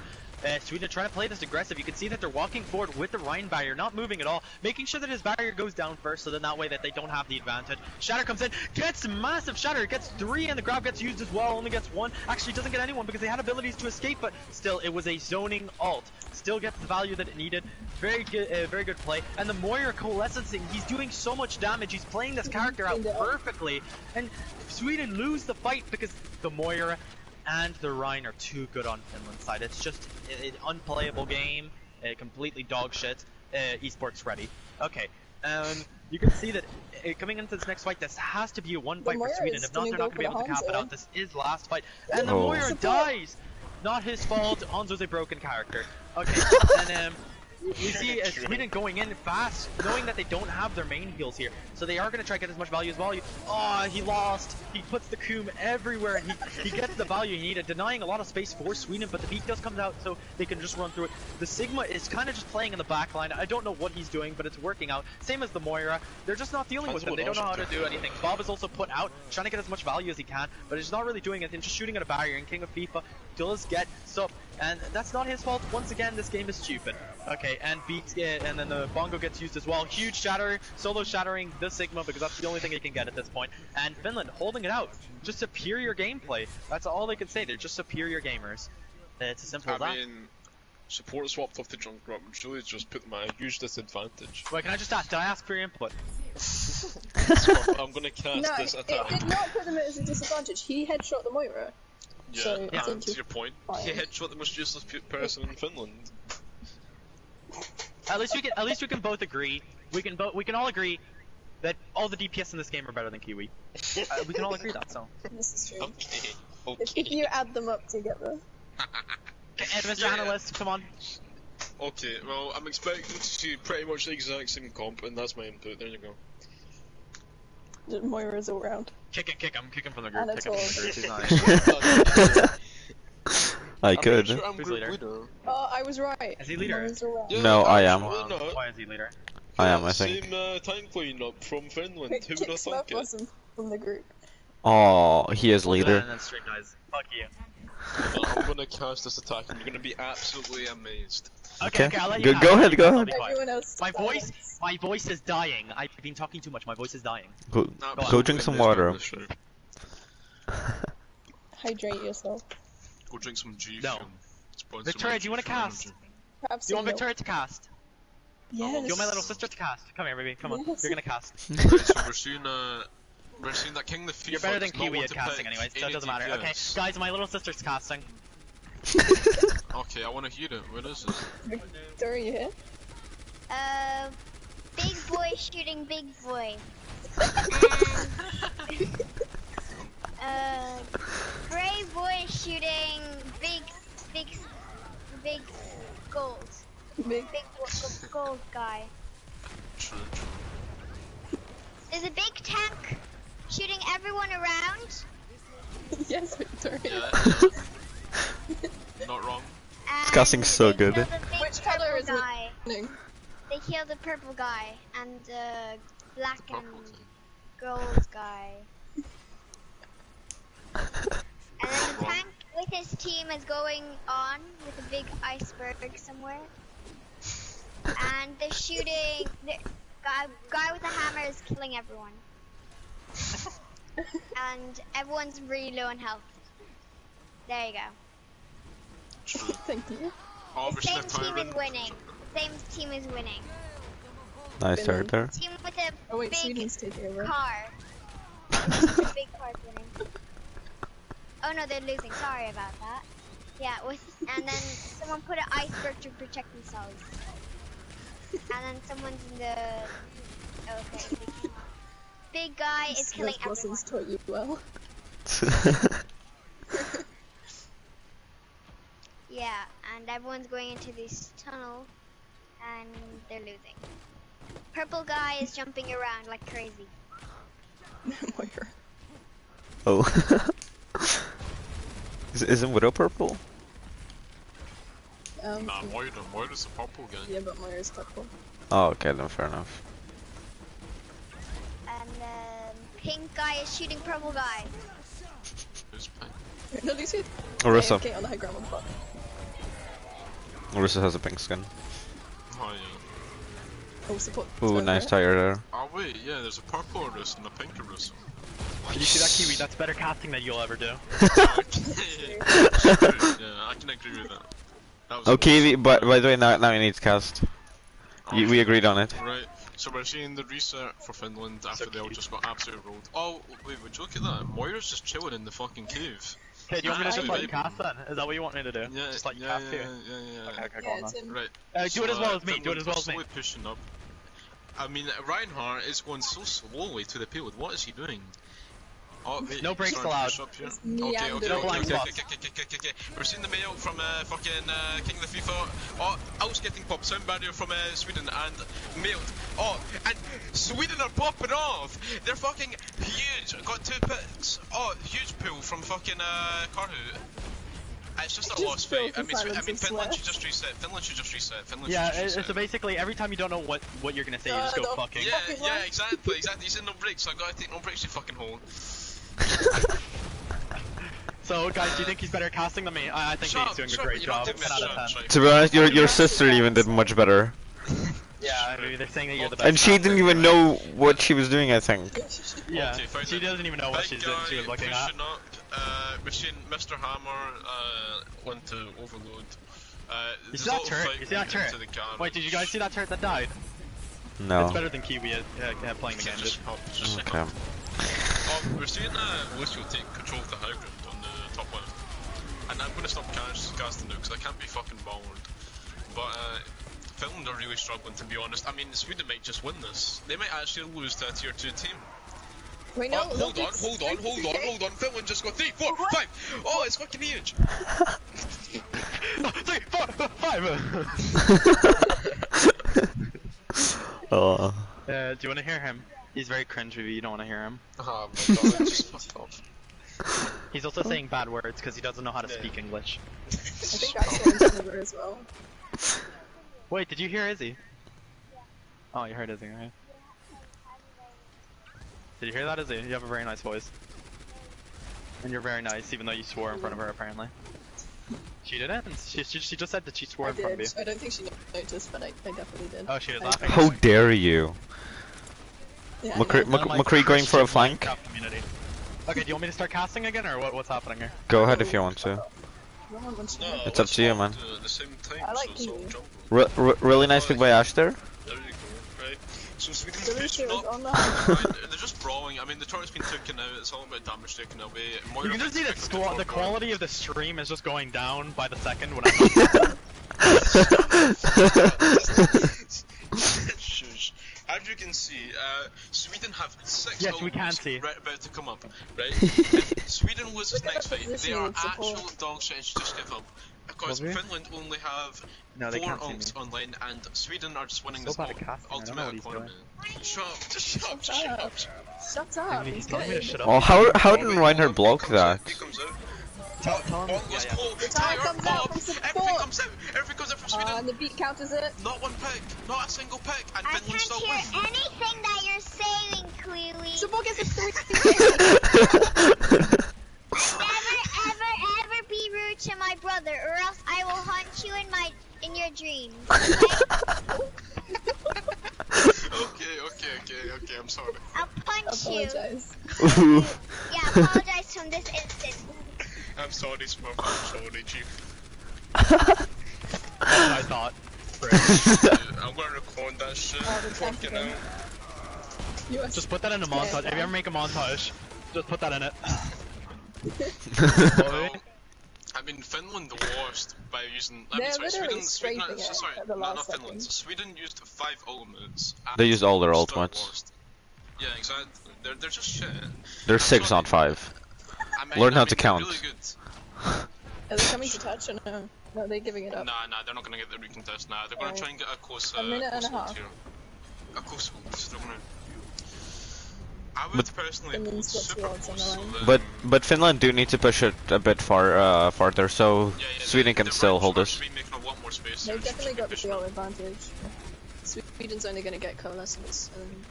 Sweden trying to play this aggressive. You can see that they're walking forward with the Ryan barrier, not moving at all, making sure that his barrier goes down first, so then that way that they don't have the advantage. Shatter comes in, gets massive shatter, gets 3, and the grab gets used as well, only gets 1. Actually doesn't get anyone because they had abilities to escape, but still, it was a zoning ult. Still gets the value that it needed. Very good play. And the Moira coalescing, he's doing so much damage, he's playing this character out perfectly, and Sweden lose the fight because the Moira and the Rhine are too good on Finland's side. It's just an unplayable game, completely dog shit. Esports ready. Okay, you can see that coming into this next fight, this has to be a 1 fight for Sweden. If not, they're not going to be able to cap it out. This is last fight, and the Moira dies. Not his fault. Hanzo's a broken character. Okay, and we see Sweden going in fast, knowing that they don't have their main heals here. So they are going to try to get as much value as value. Oh, he lost. He puts the Coom everywhere, and he gets the value he needed, denying a lot of space for Sweden, but the beat does come out, so they can just run through it. The Sigma is kind of just playing in the back line. I don't know what he's doing, but it's working out. Same as the Moira. They're just not dealing with him. They don't know how to do anything. Bob is also put out, trying to get as much value as he can, but he's not really doing anything, just shooting at a barrier, and King of FIFA does get sup. And that's not his fault. Once again, this game is stupid. Okay, and beats and then the Bongo gets used as well. Huge shatter, solo shattering the Sigma because that's the only thing he can get at this point. And Finland holding it out. Just superior gameplay. That's all they can say. They're just superior gamers. It's as simple as that. I mean, support swapped off the Junkrat, which really just put them at a huge disadvantage. Wait, can I just ask? Did I ask for your input? I'm gonna cast this attack. It did not put them at a disadvantage. He headshot the Moira. Yeah, so and to your point, he headshot the most useless person in Finland. At least we can both agree. We can all agree that all the DPS in this game are better than Kiwi. We can all agree that. So. This is true. Okay. If you add them up together. And Mr. Analyst, come on. Okay, well, I'm expecting to see pretty much the exact same comp, and that's my input. There you go. Moira's all round. Kick him from the group. And Kick him it's from the group. He's not. I could. Sure I'm Who's group leader? leader. Oh, I was right. Is he leader? Moira's all round. Yeah, No, I am. Why is he leader? I am, I think. Same tank lineup from Finland. Wait, Who would Kick have Smurf thunk it? wasn't from the group. Oh, he is leader. And then straight guys. Fuck you. I'm gonna cast this attack and you're gonna be absolutely amazed. Okay. I'll let you Go have it. ahead, go I'll ahead. be quiet. Everyone else. My voice is dying. I've been talking too much. My voice is dying. Go Absolute drink some goodness, water. man, this room. Hydrate yourself. Go drink some G No. Fuel. Sponsor Victoria, my do you want to G Fuel cast? energy. Have Do you want some milk. Victoria to cast? Yes. Do you want my little sister to cast? Come here, baby. Come on. Yes. You're gonna cast. Right, so we're seeing that King the FIFA You're better than does not Kiwi want at to casting, pick anyways, so it any doesn't matter. Okay, DPS. guys, my little sister's casting. Okay, I want to hear it. Where is it? Victoria, you here? Big boy shooting big boy. And, gray boy shooting big gold. Big. Gold guy. True. There's a big tank shooting everyone around. Yes, Victoria. Yeah. Not wrong. And casting so they good. killed the big Which color purple is it? guy. No. They killed the purple guy and the black and Purple thing. gold guy. And then the tank with his team is going on with a big iceberg somewhere. And they're shooting. The guy with the hammer is killing everyone. And everyone's really low on health. There you go. True. Thank you. Oh, The we're seeing a same team is tyrant. winning. Same team is winning. Nice start there. Team with a Oh wait, big Sweden's taking over. car. The big car's winning. Oh no, they're losing. Sorry about that. Yeah, and then someone put an iceberg to protect themselves. And then someone's in the. Okay. they came up. Big guy is killing Smurf everyone. Watson's taught you well. Yeah, and everyone's going into this tunnel, and they're losing. Purple guy is jumping around like crazy. Moira. Oh. Isn't Widow purple? Nah, Moira's the purple guy. Yeah, but Moira's purple. Oh, okay, then fair enough. And pink guy is shooting purple guy. Who's pink? Wait, no, Lucy. Orisa. Okay, on the high ground on the bottom. Orisa has a pink skin. Oh yeah. Oh, support. Ooh, Smurf, nice right? Oh tire there. wait, yeah, there's a purple Orisa and a pink Orisa. Did you see that, Kiwi? That's better casting than you'll ever do. Yeah, I can agree with that. That was Okay, but by the way, now you need to cast. We agreed on it. Right, so we're seeing the reset for Finland after they all cute. just got absolutely rolled. Oh, wait, would you look at that? Moira's just chilling in the fucking cave. Okay, do you want me to just let you Absolutely. cast then? Is that what you want me to do? Yeah, Just let you yeah, cast yeah, here? yeah. Okay, go Yeah, on it's then. him. Right. Do it as well as me, do it as well as me. Slowly pushing up. I mean, Reinhardt is going so slowly to the payload. What is he doing? Oh, wait, No he's breaks starting to allowed. push up here. It's Okay. No blind spots. Okay. We're seeing the mail from fucking King of the FIFA. Oh, I was getting popped. Sound barrier from Sweden and mailed. Oh, and Sweden are popping off. They're fucking huge. Got 2 picks. Oh, huge pull from fucking Karhu. It's just a Just lost fight. built the silence of Finland sweat. should just reset. Finland should just reset. Yeah, so basically, every time you don't know what you're gonna say, you just go no. fucking. Yeah, Fucking yeah, right. exactly. You said no breaks, so I gotta take no breaks, you fucking hole. So, guys, do you think he's better casting than me? I think he's doing a great job. 10 out of 10. To be honest, your sister even did much better. Yeah, I mean, they're saying that you're the best. And she didn't even know what she was doing, I think. Yeah, Okay, fine she then. doesn't even know what Big she guy was looking at. pushing up, we're seeing Mr. Hammer went to overload. You see that turret? You see that turret? Wait, did you guys see that turret that died? It's No. better than Kiwi at playing the game. Just Okay. Oh, we're seeing Lucio take control of the high ground on the top left. And I'm gonna stop casting now because I can't be fucking bothered. But Finland are really struggling, to be honest. I mean, Sweden might just win this. They might actually lose to a tier 2 team. Wait, no, Oh, hold look, on. it's- Hold on. Finland just got 3, 4, 5. Oh, it's fucking huge. 3, 4, 5. Oh. Do you want to hear him? He's very cringe, you don't want to hear him. Oh my god, just fuck off. He's also saying bad words because he doesn't know how to speak English. I think I saw him deliver as well. Wait, did you hear Izzy? Oh, you heard Izzy, right? Did you hear that, Izzy? You have a very nice voice. And you're very nice, even though you swore in front of her, apparently. She didn't? She just said that she swore in front of you. I don't think she noticed, but I definitely did. Oh, she was laughing. How dare you? Yeah, McCree going for a flank? Okay, do you want me to start casting again, or what's happening here? Go ahead if you want to. It's up to you, man. At the same time, I like so you. Really nice pick by Ash there. There you go, right? So Sweden's Delicious pushing up. on the They're just brawling. I mean, the turret's been taken out. It's all about damage taken away. You can just see that the quality of the stream is just going down by the second when I Shush. As you can see, Sweden have 6 Yes, we can elements see. right about to come up, right? If Sweden loses next fight, they position are and support. actual dog shit and should just give up. Because Will we? Finland only have No, they 4 can't see unks me. online, and Sweden are just winning So this bad at casting, I don't know ultimate what he's economy. Shut up, just shut up, just shut up. Shut up, He's he's telling me to good. shut up. Oh, how didn't Reinhardt block that? He comes out. Tell him. Let's Yeah, pull. The Tyre, tire comes out Bob. from Everything support. comes out. Everything comes out from Sweden. And the beat counters it. Not one pick. Not a single pick. And I Finland can't still hear wins. anything that you're saying, Queelie. Support gets a 3. Never be rude to my brother, or else I will hunt you in your dreams. Okay, I'm sorry. I'll punch you. Apologize. Yeah, apologize from this instant. I'm sorry, Smurf. I'm sorry, Chief. I thought. I'm gonna record that shit. Oh, the Fucking hell. US. Just put that in a montage. If you ever make a montage, just put that in it. Well, I mean, Finland lost by using. I mean, They're sorry, literally Sweden. scraping it Sorry, at the not last Finland. second. Sweden used 5 ultimates. They used all their still ultimates. lost. Yeah, exactly. They're just shit. They're I'm 6, sorry. not 5. I mean, Learn how to they're count. Really good. Are they coming to touch or no? No, they're giving it up. Nah, they're not gonna get the recontest now. They're gonna Oh. try and get a close, A minute and a close hold half. here. A close hold. They're gonna. I would personally Finland's hold got super 2 odds on the close. line. But Finland do need to push it a bit farther, so Sweden can still hold us. Be making a lot more space They've here, definitely got the pushing goal up. advantage. Sweden's only going to get coalescence and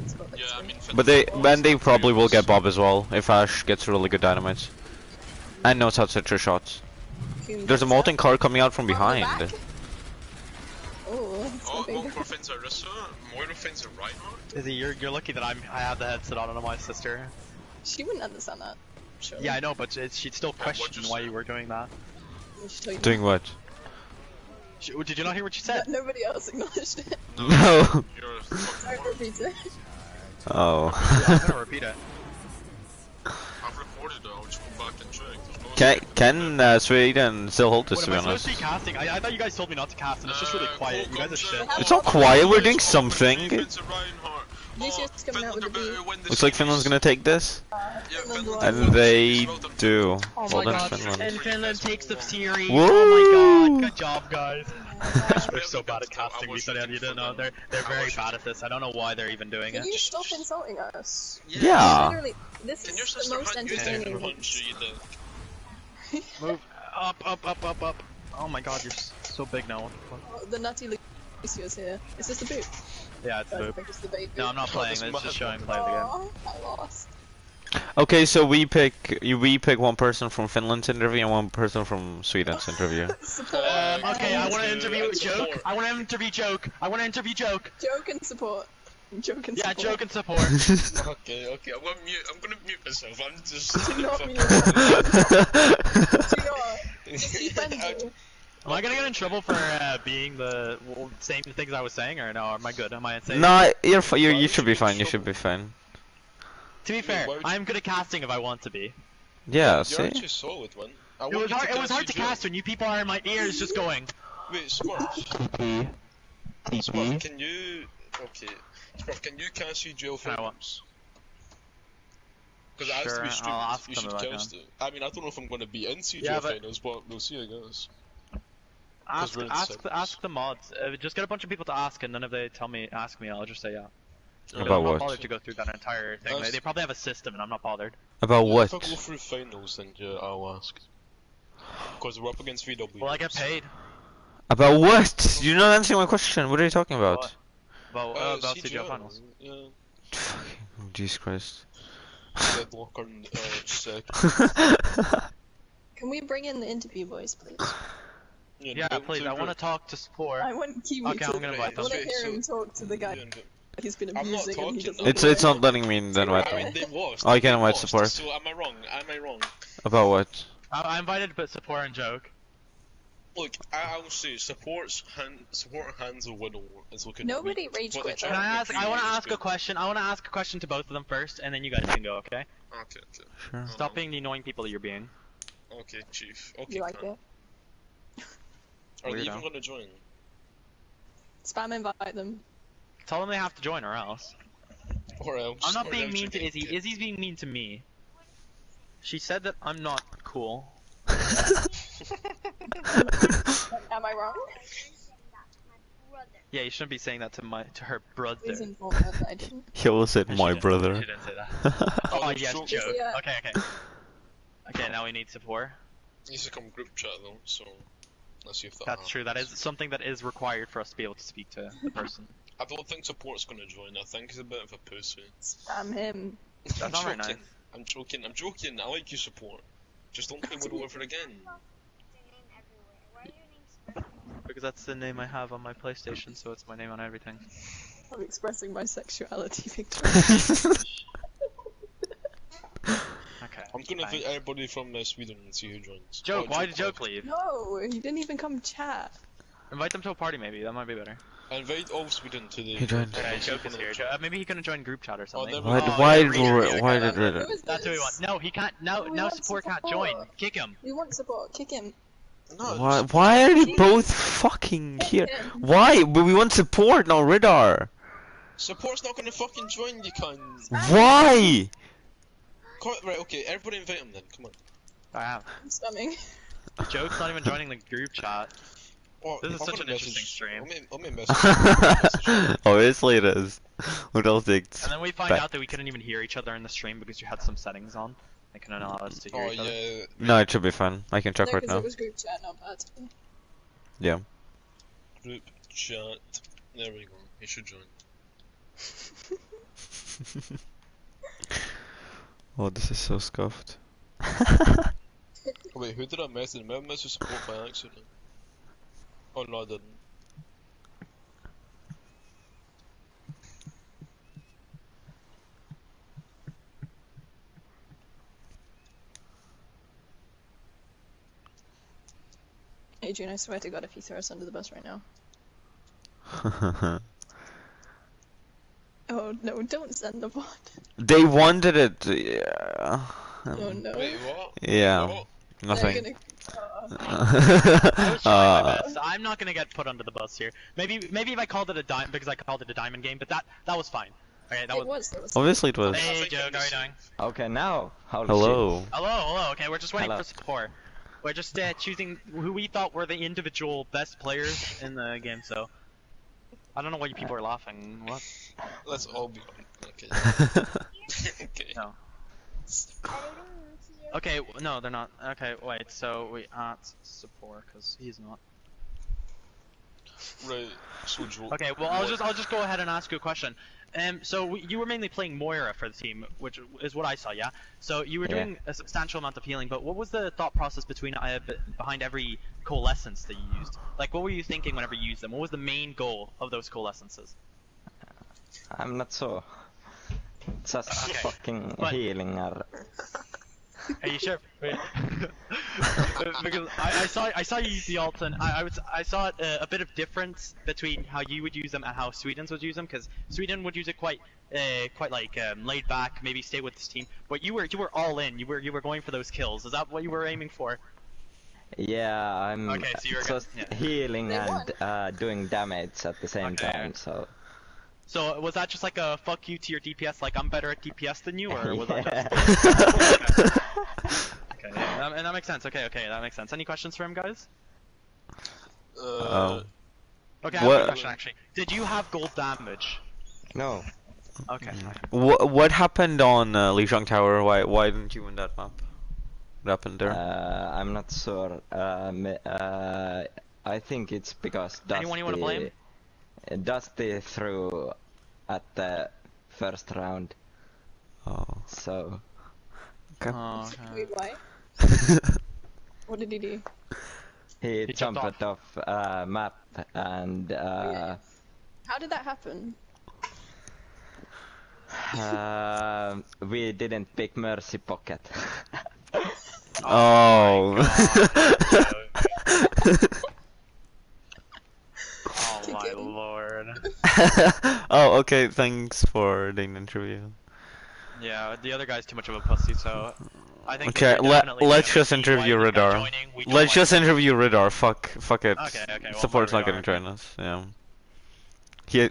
it's got Yeah, I mean, But they probably will get Bob as well if Ash gets really good dynamites and knows how to hit her shots. There's a molten car coming out from behind. Oh, Oh, more fins are Rissa, more fins are Reinhardt. Izzy, you're lucky that I have the headset on my sister. she wouldn't understand that. Surely. Yeah, I know, but she'd still what'd question you why say? you were doing that. She told you Doing what? Did you not hear what she said? Nobody else acknowledged it. No. You're a Sorry, fucking repeat it. Oh. I'm gonna repeat it. I've recorded it, I'll just go back and check. There's no Can Sweden still hold this, What, to am be I supposed honest? to be casting? I thought you guys told me not to cast, and it's just really quiet. You guys are shit. It's not quiet, we're doing something. Lucius coming out with a B. Looks like Finland's gonna take this. And they do. Oh Well my done, god, Finland. and Finland takes the series. Woo! Oh my god, good job, guys. They're so bad at casting. You said you didn't know. They're very bad at this. I don't know why they're even doing Can it. you stop insulting us? Yeah. Literally, this Can your is the sister most hunt you entertaining and game. punch you either? Move up. Oh my god, you're so big now. What the fuck? Oh, the nutty Lucio's here. Is this the boot? Yeah, it's a I boop. think it's the bait boot. No, I'm not playing. It's just showing play of the game. Aw, I lost. Okay, so we pick one person from Finland's interview and one person from Sweden's interview. Support. Okay, I want to and interview support. Joke. I want to interview Joke. Joke and support. Joke and Yeah, support. Joke and support. Okay, I'm gonna mute myself. I'm just. Do not fucking- mute. Do not. Defend you. Am I gonna get in trouble for being the same things I was saying, or no? Am I good? Am I insane? No, you should be fine. You should be fine. To be fair, why would I'm good at casting if I want to be. Yeah, You're see. actually solid, man. I It want was you hard. It was hard to Joe. cast when you people are in my ears, just going. Wait, Smurf. TP. Smurf, can you? Okay. Smurf, can you cast you jail Can I what? films? Because it has to Sure, be I'll stupid. ask You them should if I cast it. I mean, I don't know if I'm going to be in CJ Yeah, but- finals, but we'll see, I guess. Ask we're in ask seconds. ask the mods. Just get a bunch of people to ask, and then if they ask me, I'll just say yeah. About I'm not what? bothered to go through that entire thing. They probably have a system, and I'm not bothered. About Yeah, what? if I go through finals, then yeah, I'll ask. Because we're up against VW. Well, I get paid. About what? You're not answering my question. What are you talking about? What? About CGL finals. Yeah. Fucking Jesus Christ. Deadlock on sec. Can we bring in the interview boys, please? Yeah, please. I want to talk to support. I want Kiwi Okay, to. I'm gonna invite I want to them. hear him talk to the guy he's been I'm not abusing and he talking, doesn't. It's not letting me then I invite mean, me. they lost. Oh, you can they invite lost, support. So am I wrong? Am I wrong? About what? I invited but support and joke. Look, I will say support hands a widow is looking. Nobody rage But quit. the Can I ask? I want to is ask a good. question. I want to ask a question to both of them first, and then you guys can go. Okay? Okay. Sure. Stop being the annoying people you're being. Okay, chief. Okay. You like fine. it? Are they Weirdo. even gonna join? Spam invite them. Tell them they have to join or else. Or else? I'm not or being else mean to you're Izzy. getting Izzy's being mean to me. She said that I'm not cool. Am I wrong? Yeah, you shouldn't be saying that to her brother. Please inform her that I didn't. He always said She my didn't- brother. She didn't say that. Oh, Oh there's yes, so- joke. Yeah. Okay. Okay, now we need support. Needs to come group chat though, so let's see if that That's true. That is something that is required for us to be able to speak to the person. I don't think support's gonna join. I think he's a bit of a pussy. Spam him. I'm not very joking. nice. I'm joking. I'm joking. I like you, support. Just don't play Widow over again. Because that's the name I have on my PlayStation, so it's my name on everything. I'm expressing my sexuality, Victor. Okay. I'm gonna fine. invite everybody from Sweden and see who joins. Joke, Oh, why did left. Joke leave? No, he didn't even come chat. Invite them to a party maybe, that might be better. I invite all of Sweden to the. He joined. Okay, Joke is here. Maybe he couldn't join group chat or something. never Why? mind. Why? yeah, Reader, Why yeah, did Reddit? Who is That's who we want. No, he can't. No, We no want support can't support. join. Kick him. We want support. Kick him. No, Why? Why are you both fucking here? Why? But we want support, not radar. Support's not gonna fucking join, you cunt. Why? Right, okay, everybody invite him then. Come on. I am. I'm spamming. Joke's not even joining the group chat. Oh, This is I'm such gonna an interesting stream. Let me message. Obviously it is. What else thinks? And then we find Back. out that we couldn't even hear each other in the stream because you had some settings on. They couldn't allow us to hear Oh each other. yeah. No, it should be fun. I can check No, right because now. it was group chat, not bad. Yeah. Group chat. There we go. He should join. Oh, this is so scuffed. Oh, wait, who did I message? Maybe I messaged support by accident. Oh no, I didn't. Adrian, I swear to God, if you throw us under the bus right now. Oh no, don't send the bot. They wanted it. Yeah. Oh no. Wait, what? Yeah. What? Nothing. They're I was trying my best. I'm not gonna get put under the bus here. Maybe if I called it a dime because I called it a diamond game, but that was fine. Okay, that It was. was. Obviously it was. Hey Joke, how are you doing? Okay, now. Holy Hello. Hello. Okay, we're just waiting Hello. for support. We're just choosing who we thought were the individual best players in the game. So I don't know why you people are laughing. What? Let's all be okay. Okay. No. Okay, no, they're not. Okay, wait. So we at support because he's not. Right. So Joe. Okay, well I'll just go ahead and ask you a question. So you were mainly playing Moira for the team, which is what I saw, yeah. So you were doing a substantial amount of healing, but what was the thought process behind every coalescence that you used? Like, what were you thinking whenever you used them? What was the main goal of those coalescences? I'm not so. Just Okay. fucking But- healing. Are you sure? Wait. Because I saw you use the ult, and I saw a bit of difference between how you would use them and how Sweden's would use them. Because Sweden would use it quite like laid back, maybe stay with this team. But you were all in. You were going for those kills. Is that what you were aiming for? Yeah, I'm Okay, so you're just yeah. healing They and doing damage at the same Okay. time, so... So was that just like a fuck you to your DPS? Like I'm better at DPS than you, or was that Yeah. just? Okay, yeah, and that makes sense. Okay, that makes sense. Any questions for him, guys? Oh. Okay, I have a What- question actually. Did you have gold damage? No. Okay. What happened on Lijiang Tower? Why didn't you win that map? What happened there? I'm not sure. I think it's because Anyone you want to blame? Dusty threw at the first round. Oh. So Okay. Oh, Wait, why? What did he do? he jumped jumped off map and yeah. How did that happen? we didn't pick Mercy Pocket. Oh. Oh my lord. Oh, okay. Thanks for the interview. Yeah, the other guy's too much of a pussy, so I think. Okay, let's just interview Radar. Let's just interview. interview Radar. Fuck it. Okay, well, Support's not Radar, gonna join us. Yeah.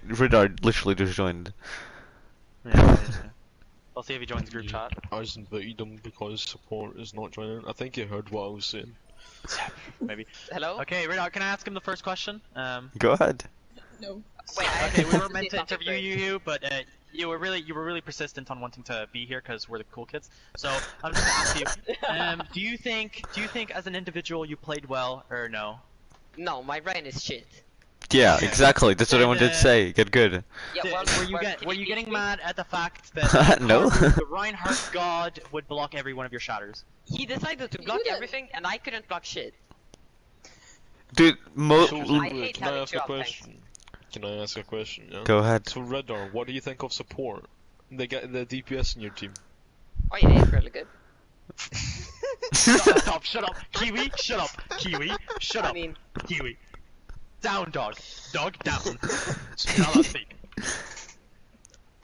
Radar literally just joined. Yeah. We'll see if he joins group chat. I just invited him because support is not joining. I think he heard what I was saying. Maybe. Hello? Okay, Radar, can I ask him the first question? Go ahead. No. Wait, Okay, we were meant to interview you, but you were really persistent on wanting to be here because we're the cool kids. So I'm just gonna ask you, do you think as an individual you played well or no? No, my brain is shit. Yeah, exactly. That's what I wanted to say. Get good. Yeah, well, Were you getting mad at the fact that No. the Reinhardt god would block every one of your shatters? He decided to block everything, and I couldn't block shit. Dude, So, I hate can I having ask two a up question? Can I ask a question? Yeah. Go ahead. So Radar, what do you think of support? They get the DPS in your team. Oh yeah, it's really good. Shut up, Kiwi, shut up, Kiwi, shut up, I mean, Kiwi. Down, dog, down. Now let's speak.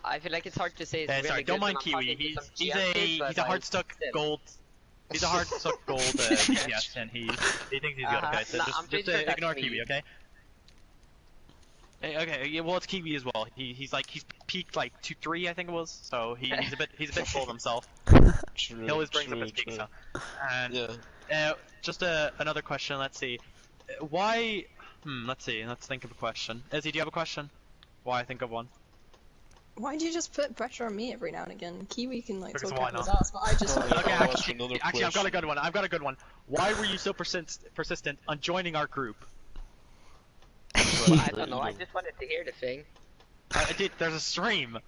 I feel like it's hard to say it's really Sorry, good don't mind when I'm Kiwi. talking to some He's GM, but a hard stuck still. gold. He's a hard stuck gold DPS, and he thinks he's good. Okay, so Nah, I'm pretty just sure that's ignore me. Kiwi, okay? Okay, yeah, well it's Kiwi as well. He's peaked like 2-3 I think it was. So he's a bit full of himself. True, He always brings up his true. peaks. And Yeah. just another question. Let's see. Why? Let's see. Let's think of a question. Izzy, do you have a question? Why I think of one? Why do you just put pressure on me every now and again? Kiwi can like Because talk why out his not? ass, but I just. Okay, Okay, I'll ask another actually, I've got a question. good one. Why were you so persistent on joining our group? Well, I don't know, I just wanted to hear the thing. Dude, there's a stream.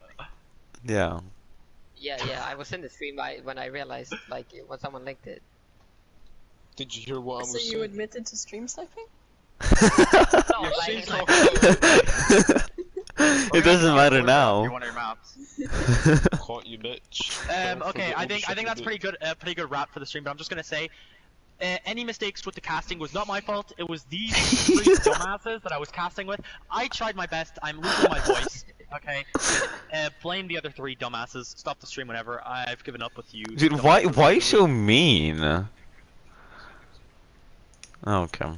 Yeah. Yeah, I was in the stream when I realized, like, when someone linked it. Did you hear what I was So you saying? admitted to stream sniping? No, Your like, stream's like, not It doesn't matter You're now. one of your maps. caught you, bitch. Okay, I think that's pretty good wrap for the stream. But I'm just gonna say, any mistakes with the casting was not my fault. It was these three dumbasses that I was casting with. I tried my best. I'm losing my voice. Okay. Blame the other three dumbasses. Stop the stream whenever. I've given up with you. Dude, why so mean? Okay.